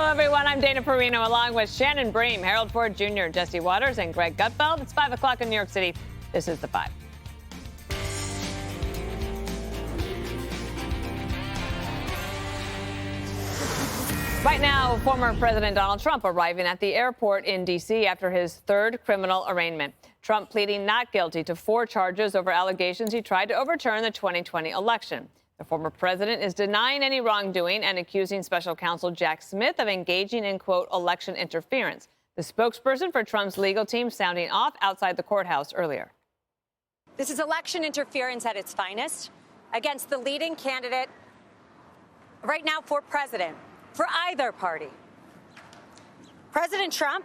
everyone. I'm Dana Perino, along with Shannon Bream, Harold Ford Jr., Jesse Waters, and Greg Gutfeld. It's 5 o'clock in New York City. This is The Five. Right now, former President Donald Trump arriving at the airport in D.C. after his third criminal arraignment. Trump pleading not guilty to 4 charges over allegations he tried to overturn the 2020 election. The former president is denying any wrongdoing and accusing special counsel Jack Smith of engaging in, quote, election interference. The spokesperson for Trump's legal team sounding off outside the courthouse earlier. This is election interference at its finest against the leading candidate right now for president, for either party. President Trump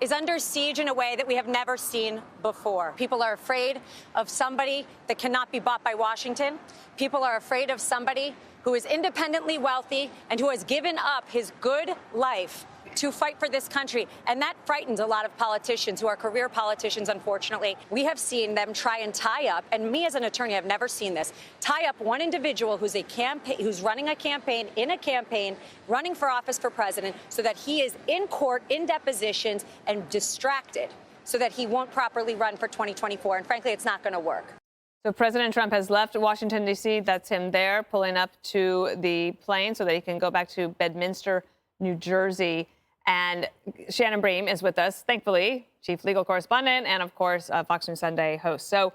is under siege in a way that we have never seen before. People are afraid of somebody that cannot be bought by Washington. People are afraid of somebody who is independently wealthy and who has given up his good life to fight for this country. And that frightens a lot of politicians who are career politicians, unfortunately. We have seen them try and tie up, and me as an attorney have never seen this, tie up one individual who's running a campaign, running for office for president, so that he is in court, in depositions, and distracted so that he won't properly run for 2024. And frankly, it's not going to work. So President Trump has left Washington, D.C. That's him there, pulling up to the plane so that he can go back to Bedminster, New Jersey. And Shannon Bream is with us, thankfully, chief legal correspondent and, of course, Fox News Sunday host. So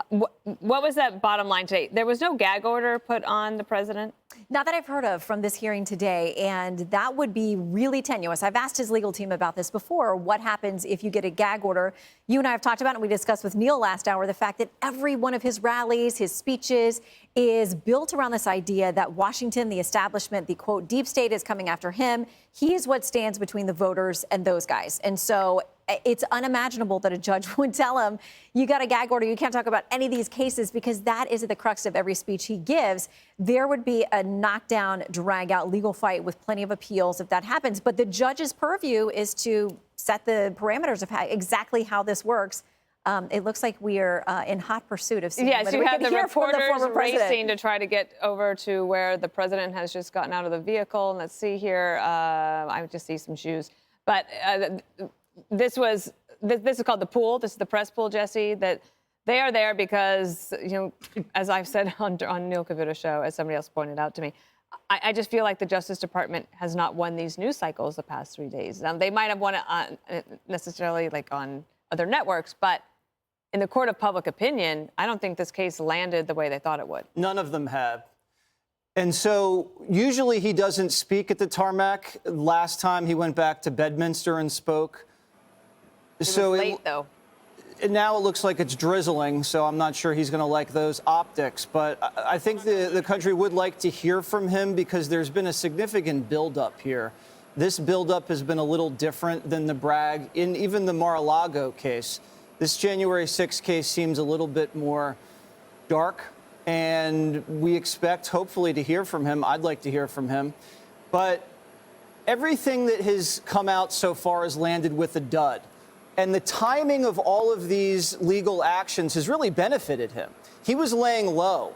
what was that bottom line today? There was no gag order put on the president? Not that I've heard of from this hearing today, and that would be really tenuous. I've asked his legal team about this before. What happens if you get a gag order? You and I have talked about it, and we discussed with Neil last hour, the fact that every one of his rallies, his speeches, is built around this idea that Washington, the establishment, the, quote, deep state is coming after him. He is what stands between the voters and those guys. And so it's unimaginable that a judge would tell him, you got a gag order, you can't talk about any of these cases, because that is at the crux of every speech he gives. There would be a knockdown, drag-out legal fight with plenty of appeals if that happens. But the judge's purview is to set the parameters of exactly how this works. It looks like we are in hot pursuit of seeing yes, you have the reporters racing racing to try to get over to where the president has just gotten out of the vehicle. And let's see here. I just see some shoes. But this is called the pool. This is the press pool, Jesse, that they are there because, you know, as I've said on Neil Cavuto's show, as somebody else pointed out to me, I just feel like the Justice Department has not won these news cycles the past 3 days. They might have won it on, necessarily like on other networks, but in the court of public opinion, I don't think this case landed the way they thought it would. None of them have. And so usually he doesn't speak at the tarmac. Last time he went back to Bedminster and spoke. It was late, though. Now it looks like it's drizzling, so I'm not sure he's going to like those optics. But I think the country would like to hear from him because there's been a significant buildup here. This buildup has been a little different than the Bragg in even the Mar-a-Lago case. This January 6th case seems a little bit more dark, and we expect, hopefully, to hear from him. I'd like to hear from him. But everything that has come out so far has landed with a dud. And the timing of all of these legal actions has really benefited him. He was laying low.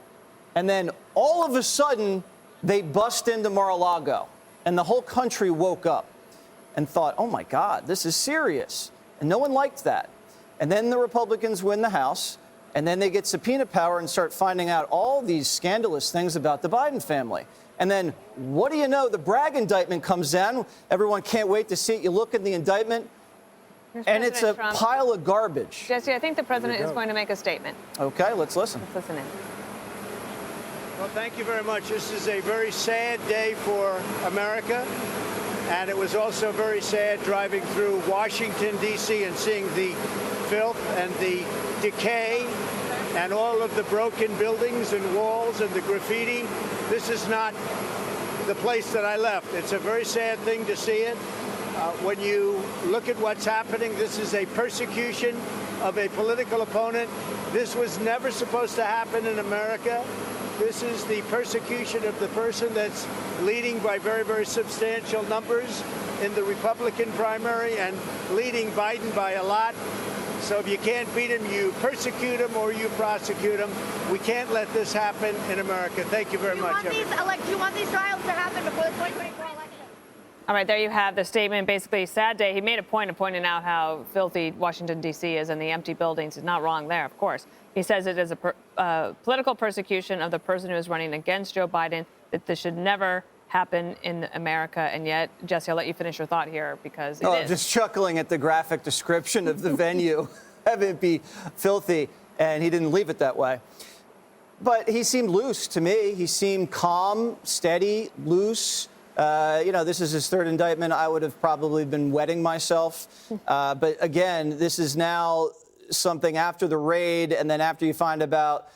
And then all of a sudden, they bust into Mar-a-Lago. And the whole country woke up and thought, oh, my God, this is serious. And no one liked that. And then the Republicans win the House. And then they get subpoena power and start finding out all these scandalous things about the Biden family. And then what do you know? The Bragg indictment comes down. Everyone can't wait to see it. You look at the indictment. And it's a pile of garbage. Jesse, I think the president is going to make a statement. Okay, let's listen. Let's listen in. Well, thank you very much. This is a very sad day for America. And it was also very sad driving through Washington, D.C. and seeing the filth and the decay and all of the broken buildings and walls and the graffiti. This is not the place that I left. It's a very sad thing to see it. When you look at what's happening, this is a persecution of a political opponent. This was never supposed to happen in America. This is the persecution of the person that's leading by very, very substantial numbers in the Republican primary and leading Biden by a lot. So if you can't beat him, you persecute him or you prosecute him. We can't let this happen in America. Thank you very much. Do you want these trials to happen before the 2024 election? All right, there you have the statement. Basically, sad day. He made a point of pointing out how filthy Washington, D.C. is and the empty buildings. He's not wrong there, of course. He says it is a political persecution of the person who is running against Joe Biden, that this should never happen in America. And yet, Jesse, I'll let you finish your thought here because it is. Just chuckling at the graphic description of the venue, have it be filthy, and he didn't leave it that way. But he seemed loose to me. He seemed calm, steady, loose. This is his third indictment. I would have probably been wetting myself. But again, this is now something after the raid and then after you find about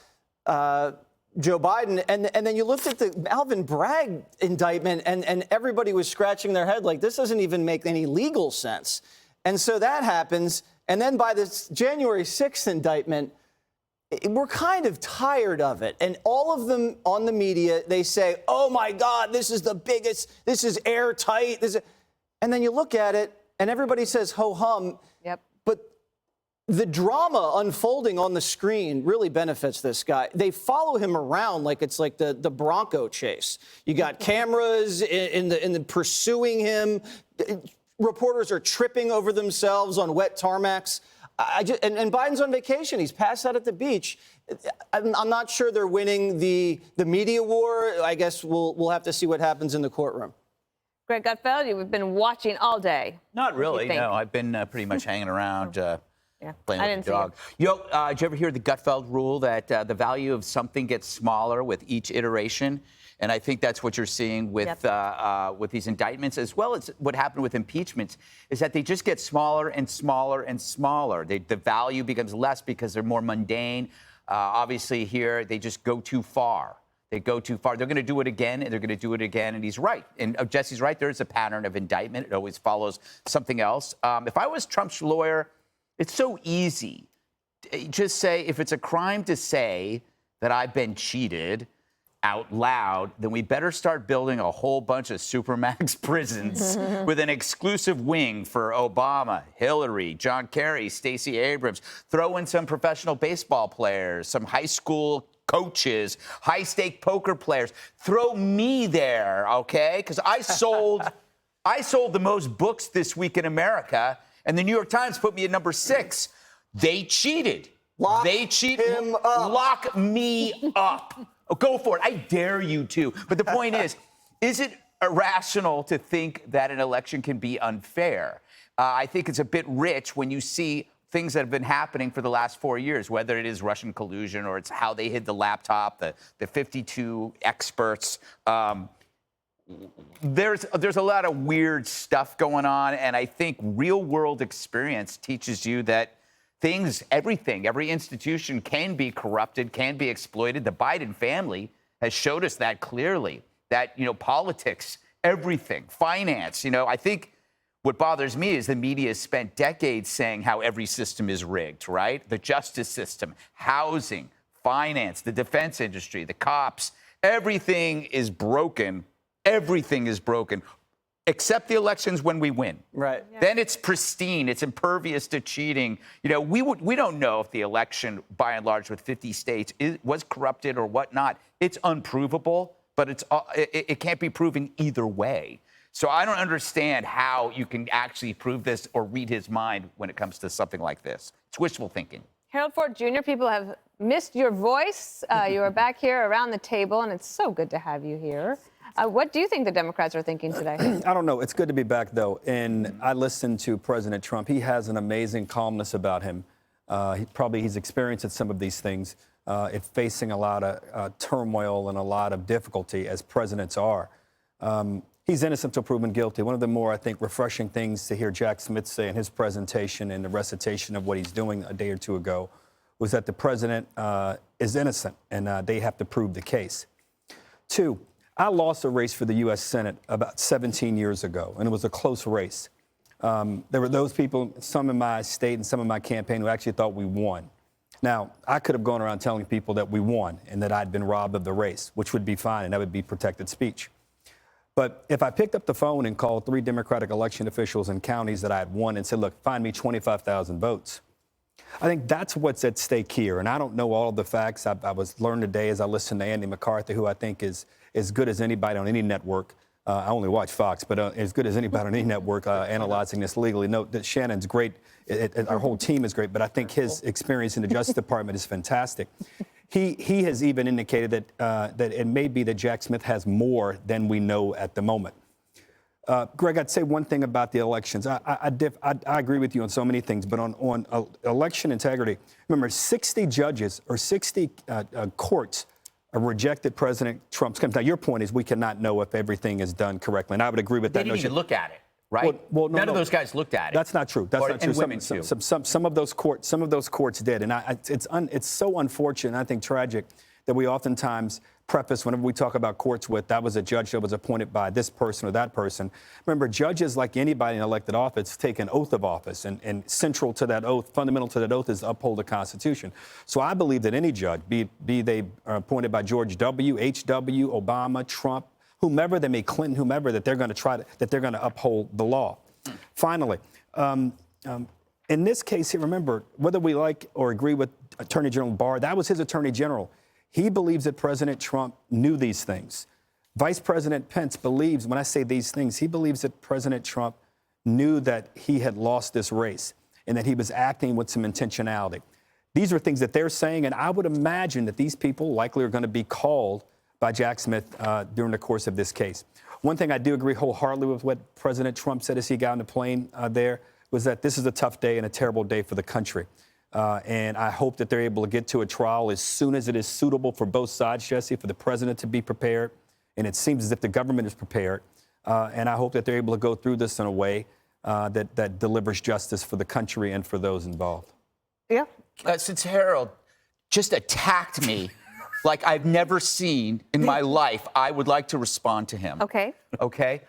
Joe Biden. And then you looked at the Alvin Bragg indictment and everybody was scratching their head like, this doesn't even make any legal sense. And so that happens. And then by this January 6th indictment, we're kind of tired of it. And all of them on the media, they say, oh, my God, this is the biggest, this is airtight. And then you look at it and everybody says, ho hum. Yep. But the drama unfolding on the screen really benefits this guy. They follow him around like it's like the Bronco chase. You got cameras in the pursuing him. Reporters are tripping over themselves on wet tarmacs. And Biden's on vacation. He's passed out at the beach. I'm not sure they're winning the media war. I guess we'll have to see what happens in the courtroom. Greg Gutfeld, you've been watching all day. Not really, no. I've been pretty much hanging around, playing with the dog. Did you ever hear the Gutfeld rule that the value of something gets smaller with each iteration? And I think that's what you're seeing with these indictments, as well as what happened with impeachments, is that they just get smaller and smaller and smaller. The value becomes less because they're more mundane. Obviously, here, they just go too far. They go too far. They're going to do it again, and they're going to do it again, and he's right. And Jesse's right. There is a pattern of indictment. It always follows something else. If I was Trump's lawyer, it's so easy. Just say, if it's a crime to say that I've been cheated out loud, then we better start building a whole bunch of supermax prisons with an exclusive wing for Obama, Hillary, John Kerry, Stacey Abrams. Throw in some professional baseball players, some high school coaches, high-stake poker players. Throw me there, okay? Because I sold the most books this week in America, and the New York Times put me at number 6. They cheated. Lock him up. Lock me up. Oh, go for it. I dare you to. But the point is it irrational to think that an election can be unfair? I think it's a bit rich when you see things that have been happening for the last 4 years, whether it is Russian collusion or it's how they hid the laptop, the 52 experts. There's a lot of weird stuff going on, and I think real-world experience teaches you that everything, every institution can be corrupted, can be exploited. The Biden family has showed us that clearly, that, politics, everything, finance, I think what bothers me is the media has spent decades saying how every system is rigged, right? The justice system, housing, finance, the defense industry, the cops, everything is broken. Everything is broken. Except the elections when we win. Right. Yeah. Then it's pristine. It's impervious to cheating. We don't know if the election, by and large, with 50 states, was corrupted or whatnot. It's unprovable, but it can't be proven either way. So I don't understand how you can actually prove this or read his mind when it comes to something like this. It's wishful thinking. Harold Ford Jr., people have missed your voice. You are back here around the table, and it's so good to have you here. What do you think the Democrats are thinking today? I don't know. It's good to be back, though. And I listened to President Trump. He has an amazing calmness about him. He's experienced some of these things, facing a lot of turmoil and a lot of difficulty, as presidents are. He's innocent until proven guilty. One of the more, I think, refreshing things to hear Jack Smith say in his presentation and the recitation of what he's doing a day or two ago was that the president is innocent, and they have to prove the case. 2, I lost a race for the U.S. Senate about 17 years ago, and it was a close race. There were those people, some in my state and some in my campaign, who actually thought we won. Now, I could have gone around telling people that we won and that I'd been robbed of the race, which would be fine, and that would be protected speech. But if I picked up the phone and called 3 Democratic election officials in counties that I had won and said, look, find me 25,000 votes, I think that's what's at stake here. And I don't know all of the facts. I was learned today as I listened to Andy McCarthy, who I think is as good as anybody on any network, I only watch Fox, but as good as anybody on any network analyzing this legally. Note that Shannon's great. Our whole team is great, but I think his experience in the Justice Department is fantastic. He has even indicated that it may be that Jack Smith has more than we know at the moment. Greg, I'd say one thing about the elections. I agree with you on so many things, but on election integrity, remember 60 judges or 60 courts rejected President Trump's claims. Now, your point is we cannot know if everything is done correctly, and I would agree with that. They didn't even look at it, right? Well, None of those guys looked at it. That's not true. That's not true. And women too. Some of those courts did, and it's so unfortunate and I think tragic that we oftentimes preface whenever we talk about courts with that was a judge that was appointed by this person or that person. Remember, judges, like anybody in elected office, take an oath of office, and central to that oath, fundamental to that oath, is to uphold the Constitution. So I believe that any judge, be they appointed by George W., H.W., Obama, Trump, whomever they may, Clinton, whomever, that they're going to uphold the law. Finally, in this case here, remember, whether we like or agree with Attorney General Barr, that was his Attorney General. He believes that President Trump knew these things. Vice President Pence believes, when I say these things, he believes that President Trump knew that he had lost this race and that he was acting with some intentionality. These are things that they're saying, and I would imagine that these people likely are going to be called by Jack Smith during the course of this case. One thing I do agree wholeheartedly with what President Trump said as he got on the plane there was that this is a tough day and a terrible day for the country. And I hope that they're able to get to a trial as soon as it is suitable for both sides, Jesse, for the president to be prepared. And it seems as if the government is prepared. And I hope that they're able to go through this in a way that delivers justice for the country and for those involved. Yeah. Since Harold just attacked me like I've never seen in my life, I would like to respond to him. Okay. Okay?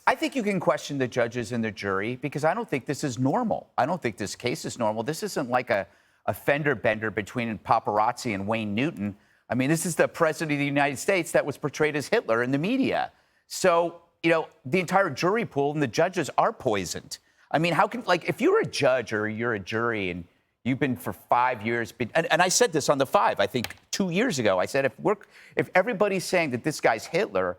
I think you can question the judges and the jury because I don't think this is normal. I don't think this case is normal. This isn't like a fender bender between paparazzi and Wayne Newton. I mean, this is the president of the United States that was portrayed as Hitler in the media. So, you know, the entire jury pool and the judges are poisoned. I mean, how can, like, if you're a judge or you're a jury and you've been for 5 years, and I said this on the 5, I think 2 years ago, I said, if everybody's saying that this guy's Hitler,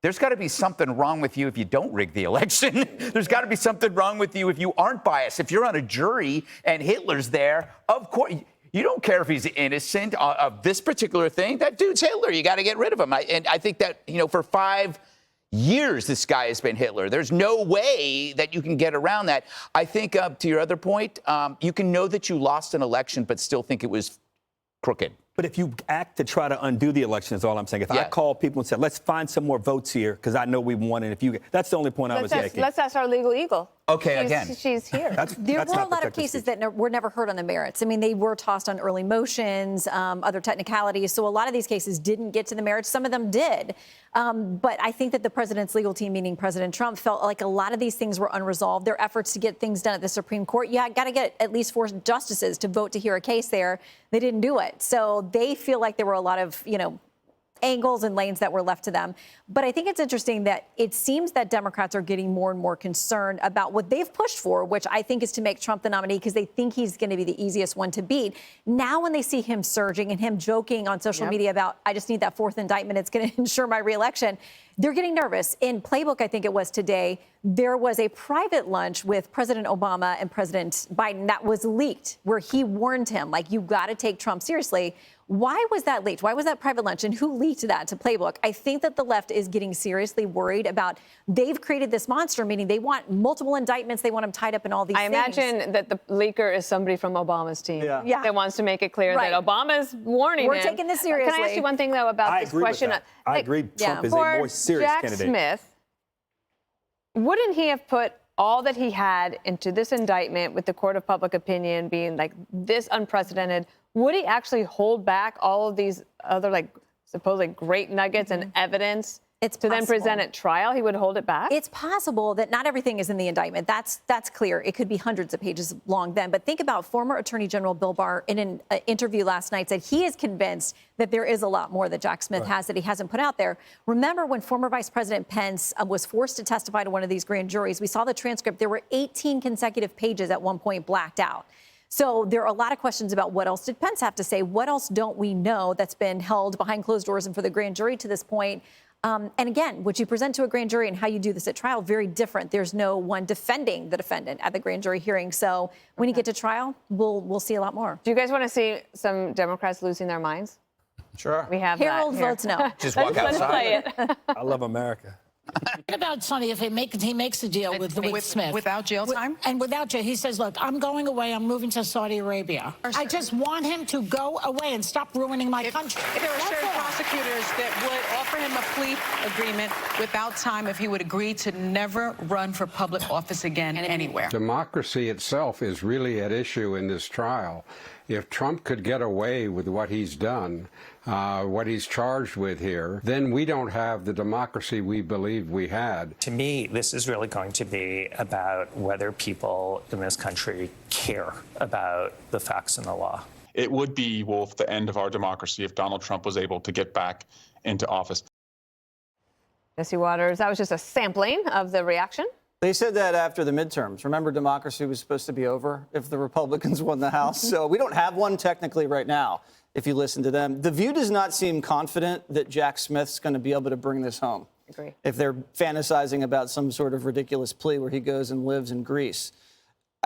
there's got to be something wrong with you if you don't rig the election. There's got to be something wrong with you if you aren't biased. If you're on a jury and Hitler's there, of course, you don't care if he's innocent of this particular thing. That dude's Hitler. You got to get rid of him. And I think that, you know, for 5 years, this guy has been Hitler. There's no way that you can get around that. I think, to your other point, you can know that you lost an election but still think it was crooked. But if you act to try to undo the election, is all I'm saying. If I call people and say, let's find some more votes here because I know we won, and if you, that's the only point I was making. Let's ask our legal eagle. Okay, She's here. There were a lot of cases that were never heard on the merits. I mean, they were tossed on early motions, other technicalities. So a lot of these cases didn't get to the merits. Some of them did. But I think that the president's legal team, meaning President Trump, felt like a lot of these things were unresolved. Their efforts to get things done at the Supreme Court, got to get at least 4 justices to vote to hear a case there. They didn't do it. So they feel like there were a lot of, angles and lanes that were left to them. But I think it's interesting that it seems that Democrats are getting more and more concerned about what they've pushed for, which I think is to make Trump the nominee because they think he's going to be the easiest one to beat. Now, when they see him surging and him joking on social media about, I just need that 4th indictment, it's going to ensure my reelection, they're getting nervous. In Playbook, I think it was today, there was a private lunch with President Obama and President Biden that was leaked where he warned him, like, you got to take Trump seriously. Why was that leaked? Why was that private lunch? And who leaked that to Playbook? I think that the left is getting seriously worried about they've created this monster, meaning they want multiple indictments. They want him tied up in all these things. I imagine that the leaker is somebody from Obama's team that wants to make it clear that Obama's warning We're him. taking this seriously. Can I ask you one thing, though, about this question? I agree. Trump is a more serious Jack candidate. Smith, wouldn't he have put all that he had into this indictment with the court of public opinion being like this unprecedented? Would he actually hold back all of these other, like, supposedly great nuggets and evidence then present at trial? He would hold it back? It's possible that not everything is in the indictment. That's clear. It could be hundreds of pages long then. But think about former Attorney General Bill Barr in an interview last night said he is convinced that there is a lot more that Jack Smith has that he hasn't put out there. Remember when former Vice President Pence was forced to testify to one of these grand juries? We saw the transcript. There were 18 consecutive pages at one point blacked out. So there are a lot of questions about what else did Pence have to say? What else don't we know that's been held behind closed doors and for the grand jury to this point? And again, what you present to a grand jury and how you do this at trial, very different. There's no one defending the defendant at the grand jury hearing. So when you get to trial, we'll see a lot more. Do you guys want to see some Democrats losing their minds? Sure. We have Harold that here. votes no. Just walk Let's outside. play it. I love America. What about Sonny if he makes a deal with Smith? Without jail time? And without jail, he says, look, I'm going away. I'm moving to Saudi Arabia. I just want him to go away and stop ruining my country. There are That's certain all. prosecutors that would offer him a plea agreement without time if he would agree to never run for public office again anywhere. Democracy itself is really at issue in this trial. If Trump could get away with what he's done, what he's charged with here, then we don't have the democracy we believed we had. To me, this is really going to be about whether people in this country care about the facts and the law. It would be, Wolf, the end of our democracy if Donald Trump was able to get back into office. Jesse Waters, that was just a sampling of the reaction. They said that after the midterms. Remember, democracy was supposed to be over if the Republicans won the House. So we don't have one technically right now, if you listen to them. The View does not seem confident that Jack Smith's going to be able to bring this home. Agree. If they're fantasizing about some sort of ridiculous plea where he goes and lives in Greece.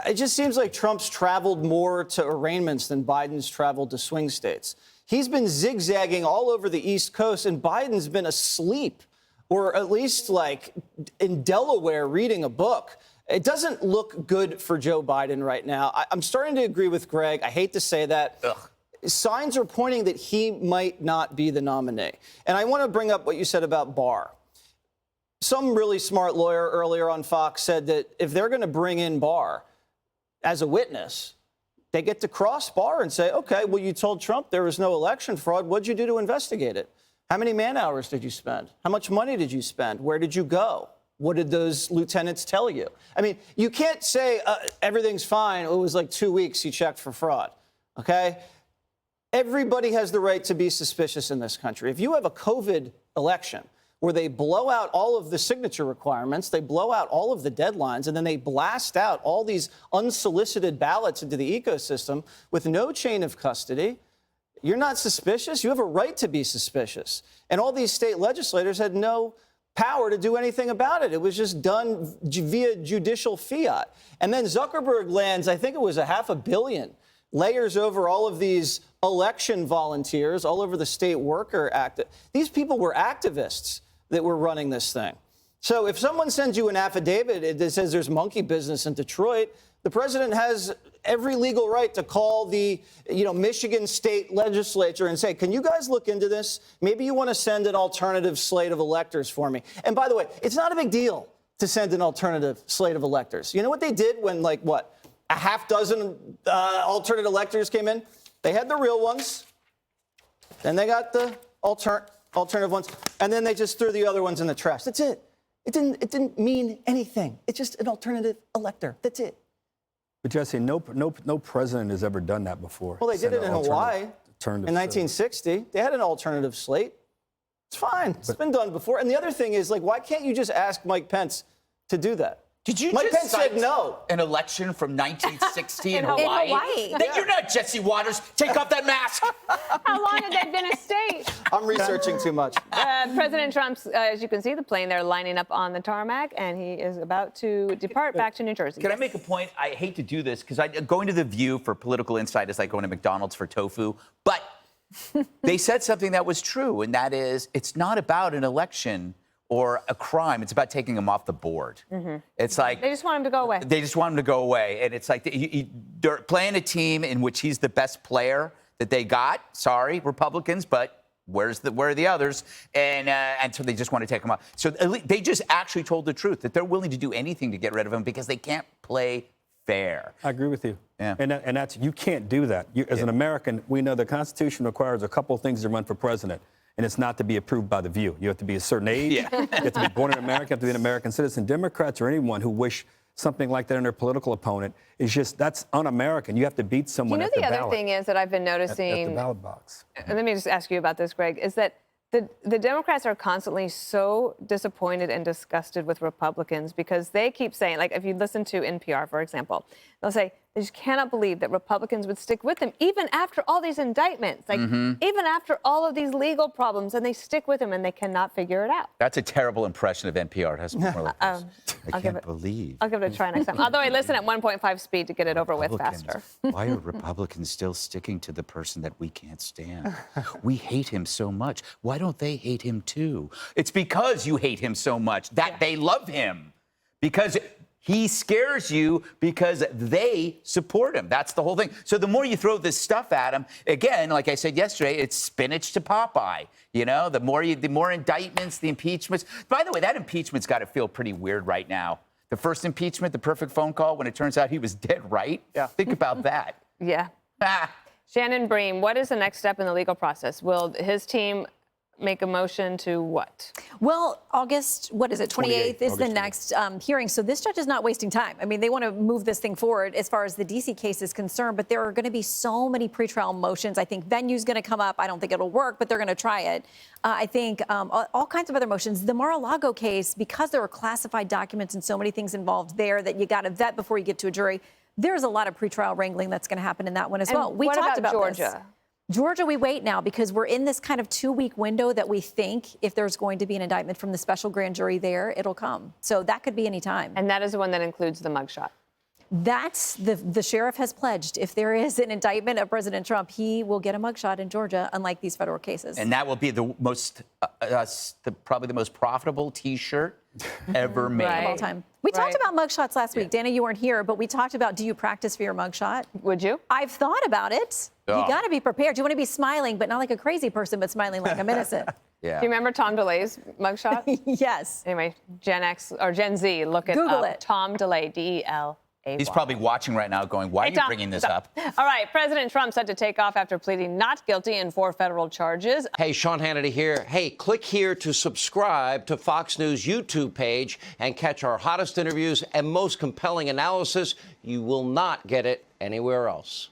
It just seems like Trump's traveled more to arraignments than Biden's traveled to swing states. He's been zigzagging all over the East Coast, and Biden's been asleep, or at least like in Delaware reading a book. It doesn't look good for Joe Biden right now. I'm starting to agree with Greg. I hate to say that. Ugh. Signs are pointing that he might not be the nominee. And I want to bring up what you said about Barr. Some really smart lawyer earlier on Fox said that if they're going to bring in Barr as a witness, they get to cross Barr and say, okay, well, you told Trump there was no election fraud. What'd you do to investigate it? How many man hours did you spend? How much money did you spend? Where did you go? What did those lieutenants tell you? I mean, you can't say everything's fine. It was like 2 weeks he checked for fraud. Okay? Everybody has the right to be suspicious in this country. If you have a COVID election where they blow out all of the signature requirements, they blow out all of the deadlines, and then they blast out all these unsolicited ballots into the ecosystem with no chain of custody, you're not suspicious. You have a right to be suspicious. And all these state legislators had no power to do anything about it. It was just done via judicial fiat. And then Zuckerberg lands, I think it was $500 million, layers over all of these election volunteers, all over the state worker act. These people were activists that were running this thing. So if someone sends you an affidavit that says there's monkey business in Detroit, the president has every legal right to call the Michigan state legislature and say, can you guys look into this? Maybe you want to send an alternative slate of electors for me. And by the way, it's not a big deal to send an alternative slate of electors. You know what they did when, a half dozen alternate electors came in? They had the real ones, then they got the alternative ones, and then they just threw the other ones in the trash. That's it. It didn't mean anything. It's just an alternative elector. That's it. But Jesse, no president has ever done that before. Well, they did it in Hawaii in 1960. They had an alternative slate. It's fine. It's been done before. And the other thing is, why can't you just ask Mike Pence to do do that? Did you Mike just Pence said no. An election from 1960 in Hawaii? In Hawaii. You're not Jesse Waters. Take off that mask. How long had that been a state? I'm researching too much. President Trump's, as you can see, the plane there lining up on the tarmac, and he is about to depart back to New Jersey. Can I make a point? I hate to do this because going to The View for political insight is like going to McDonald's for tofu. But they said something that was true, and that is it's not about an election or a crime. It's about taking him off the board. Mm-hmm. It's like they just want him to go away. They just want him to go away. And it's like they're playing a team in which he's the best player that they got. Sorry, Republicans, but where are the others? And so they just want to take him off. So they just actually told the truth that they're willing to do anything to get rid of him because they can't play fair. I agree with you. Yeah. And that's you can't do that. As an American, we know the Constitution requires a couple of things to run for president. And it's not to be approved by The View. You have to be a certain age. Yeah. You have to be born in America. You have to be an American citizen. Democrats or anyone who wish something like that in their political opponent is that's un-American. You have to beat someone at the ballot. You know, the other thing is that I've been noticing at the ballot box. Let me just ask you about this, Greg. Is that the Democrats are constantly so disappointed and disgusted with Republicans because they keep saying, if you listen to NPR, for example, they'll say, They just cannot believe that Republicans would stick with him, even after all these indictments, like even after all of these legal problems, and they stick with him and they cannot figure it out. That's a terrible impression of NPR. It has to be more like this. I can't believe. I'll give it a try next time. Although I listen at 1.5 speed to get it over with faster. Why are Republicans still sticking to the person that we can't stand? We hate him so much. Why don't they hate him too? It's because you hate him so much that they love him. Because he scares you because they support him. That's the whole thing. So the more you throw this stuff at him, again, like I said yesterday, it's spinach to Popeye. You know, the more indictments, the impeachments. By the way, that impeachment's got to feel pretty weird right now. The first impeachment, the perfect phone call, when it turns out he was dead right. Yeah. Think about that. Yeah. Shannon Bream, what is the next step in the legal process? Will his team make a motion to what? Well, August, what is it, 28th is the next hearing. So this judge is not wasting time. I mean, they want to move this thing forward as far as the D.C. case is concerned, but there are going to be so many pretrial motions. I think venue's going to come up. I don't think it'll work, but they're going to try it. I think all kinds of other motions. The Mar-a-Lago case, because there were classified documents and so many things involved there that you got to vet before you get to a jury, there's a lot of pretrial wrangling that's going to happen in that one as well. We talked about Georgia? This. Georgia, we wait now because we're in this kind of 2-week window that we think if there's going to be an indictment from the special grand jury there, it'll come. So that could be any time. And that is the one that includes the mugshot. That's the sheriff has pledged. If there is an indictment of President Trump, he will get a mugshot in Georgia, unlike these federal cases. And that will be the most, probably the most profitable T-shirt ever made. Of all time. We talked about mugshots last week. Dana, you weren't here, but we talked about, do you practice for your mugshot? Would you? I've thought about it. You got to be prepared. You want to be smiling, but not like a crazy person, but smiling like I'm innocent. Yeah. Do you remember Tom DeLay's mugshot? Yes. Anyway, Gen X or Gen Z, look at Google it. Tom DeLay, D-E-L. He's probably watching right now going, why are you bringing this up? All right, President Trump set to take off after pleading not guilty in 4 federal charges. Hey, Sean Hannity here. Hey, click here to subscribe to Fox News YouTube page and catch our hottest interviews and most compelling analysis. You will not get it anywhere else.